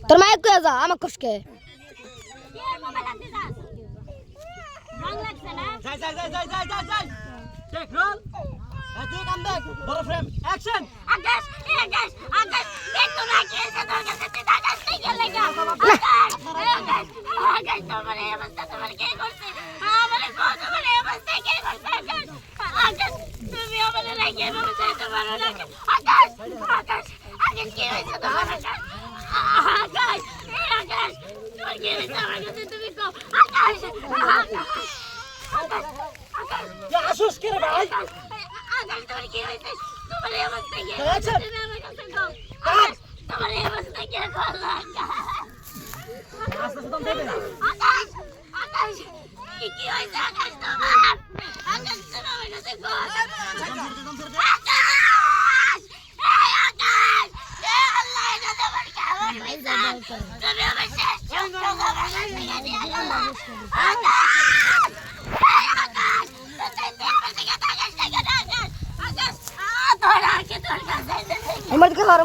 তোর মাইক কই যা আমাক কষ্টকে যাই টেক রোল তুই কাম দেখ বড় ফ্রেম অ্যাকশন আকাশ দেখ তো না কি আছে তোর কাছে তুই আকাশ থেকে লাগা আকাশ তোমার এই অবস্থা তোমার কে করছে আমারে কত বড় অবস্থা কে করছে আকাশ তুমি আমারে লাগিয়ে বলছো তোমার আকাশ কি হয়েছে তোমার আকাশ তোমার কি হয়েছে আমার কাছে তুমি কও আকাশ আসুস কে রে ভাই আকাশ তোমার কি হয়েছে তোমার এই অবস্থা কে তুমি আমার কাছে কও তোমার এই অবস্থা কে করলো আস্তে আস্তে দেবে আকাশ কি হয়েছে আকাশ তোমার আকাশ তুমি আমার কাছে কও আল্লাহ এটা তোমার কেমন হয়েছে তুমি আমার শেষ চোখ আমার কাছে নিয়ে গেল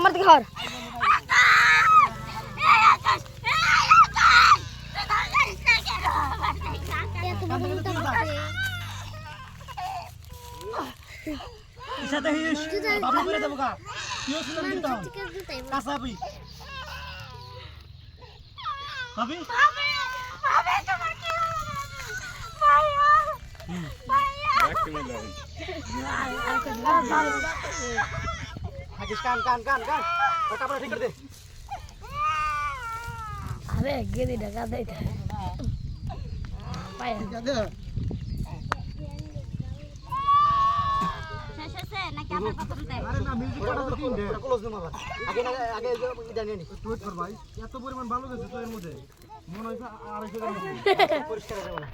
আমার দিকে হর সাথে হিস বাবু করে দেবো কা কি হচ্ছে না দিতে হবে কাসাবি ভাবি তোমার কি ভাইয়া হাকিস কান ওটা পরে ঠিক করে দে আরে গেদি ঢাকা দেই পায় দে শেষ নাকি আবার কথা বলতে আরে না মিউজিক করা তো তিন দে ক্লোজ দে মামা আগে জানি নি টুইট কর ভাই এত পরিমাণ ভালো গেছে তো এর মধ্যে মনে হইছে 250 গ্রাম পরিষ্কার হবে না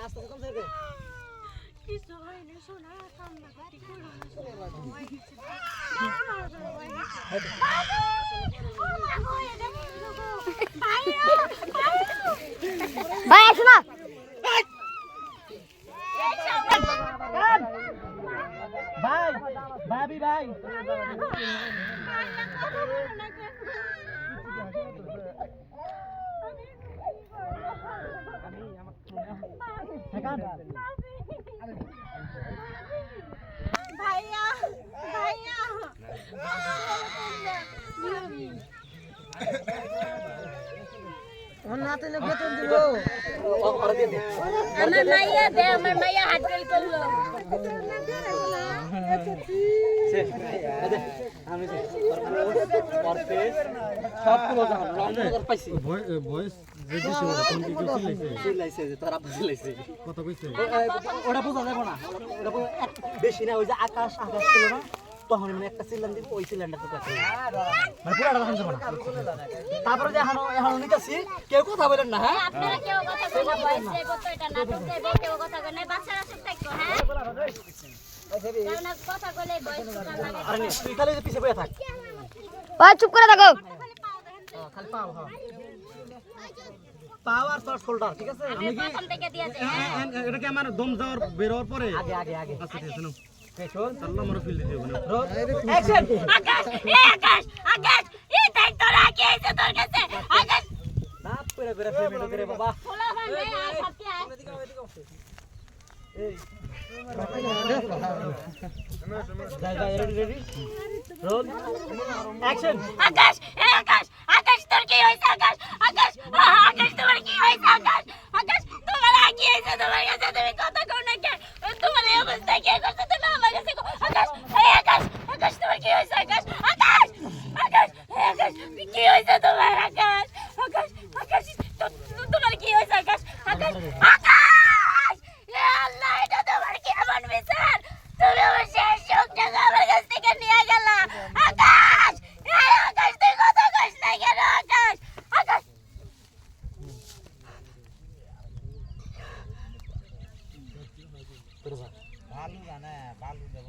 আস্তে কম ধরবে কিছু হয়নি সোনা কান্না কাটি করো ভাই আসো না ভাই ভাবি ভাই ভাইয়া নাতলে বেতন দিব আমার মাইয়া হাত ফেল করলো আমি সব পুরো জানো রংনগর পাইছি ভয়েস রেজিস্ট্রেশন কোন কি চিল্লাইছে যে তোরা চিল্লাইছে কত কইছে ওটা বোঝা যাবে না ওটা বেশি না ওই যে আকাশ ছিল না তখন মানে একটা চিল্লান দিব ওই চিল্লানটা তো কাছে মানে পুরোটা তখন যাবে না তারপরে যে এখন নিতেছি কেউ কথা বলেন না হ্যাঁ আপনারা কেউ কথা কই না বয়সে কত এটা নাটক দেব কেউ কথা কই না বাচ্চারা চুপ থাকো হ্যাঁ কারণ কথা কইলে বয়স কথা লাগে আরে নে তুই খালি পিছে বসে থাক ভাই চুপ করে থাকো খালি পাও হ্যাঁ পাওয়ার শর্ট শোল্ডার ঠিক আছে আমি প্রথম থেকে দিয়েছে হ্যাঁ এটা কি আমার দম যাওয়ার বের হওয়ার পরে আগে আচ্ছা ঠিক আছে নাও পেছন আল্লাহ আমার ফিল দিও না অ্যাকশন আকাশ এই দেখ তোরা কি হইছে তোর কাছে আকাশ না পুরো ফ্রেম করে বাবা খোলা ভাই আর সাথে এই যাই রেডি রোল অ্যাকশন আকাশ তোর কি হইছে আকাশ তোমার কি হইছে আকাশ তোমার কি হইছে তোমার কাছে তুমি কথা কও না কেন তোমার এই অবস্থা কে করছে তুমি আমার কাছে আকাশ তোমার কি হইছে আকাশ কি হইছে তোমার আকাশ তোমার কি হইছে আকাশ এ আল্লাহ এটা তোমার কেমন বিচার তুমি আমার শেষ শোকটা আমার কাছ থেকে নিয়ে গেলা আকাশ তুই কথা কইস না কেন আকাশ ভালো জানে ভালো দেব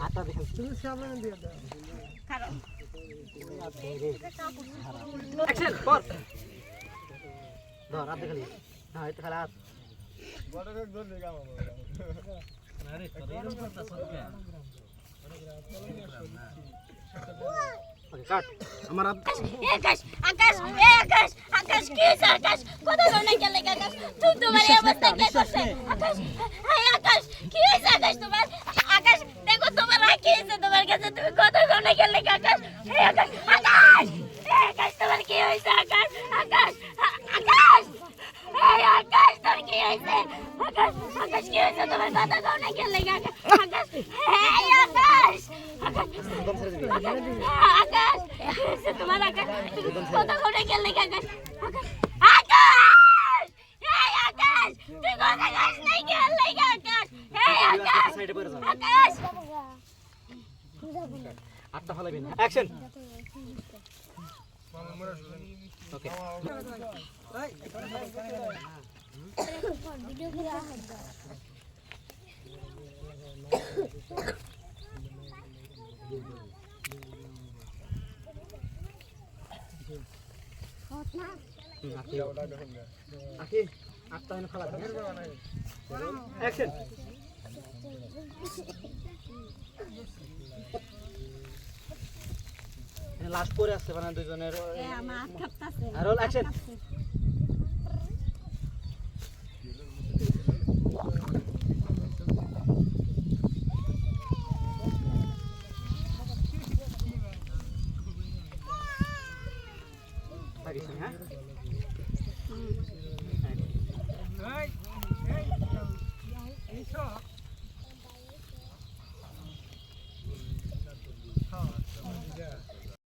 আটা দেখো তুমি সামনে দিয়ে দাও কারণ অ্যাকশন কর ধর হাত দেখালি হ্যাঁ এটা খালি হাত বড় ধর দে গাম আরে তোর এরকম করতাছ কে? ওকে কাট আমার আকাশ আকাশ আকাশ আকাশ কি হয়েছে আকাশ কথা বলে গেলে আকাশ তুই তোমার এই অবস্থা কে করছে আকাশ আকাশ কি হয়েছে আকাশ তোমার আকাশ দেখো তোমার কি হয়েছে তোমার কাছে তুমি কথা বলে গেলে আকাশ আকাশ আকাশ আকাশ তোমার কি হয়েছে আকাশ আকাশ আকাশ আকাশ তোর কি হয়েছে আকাশ আকাশ কি হয়েছে তোমার কথা বলে গেলে আকাশ আকাশ আকাশ একদম ছেড়ে দিবি আকাশ তোমার আকাশ কথা বলে গেলে আকাশ আকাশ এই আকাশ তুই কথা গাছ নাই গেলে আকাশ এই আকাশ সাইডে পড়ে যা আকাশ আটটা ফলাবি না অ্যাকশন ওকে আকি আটটা হলে ফেলা অ্যাকশন লাস্ট করে আসছে মানে দুজনের আমার হাত কাঁপতাছে আর রোল অ্যাকশন হ্যাঁ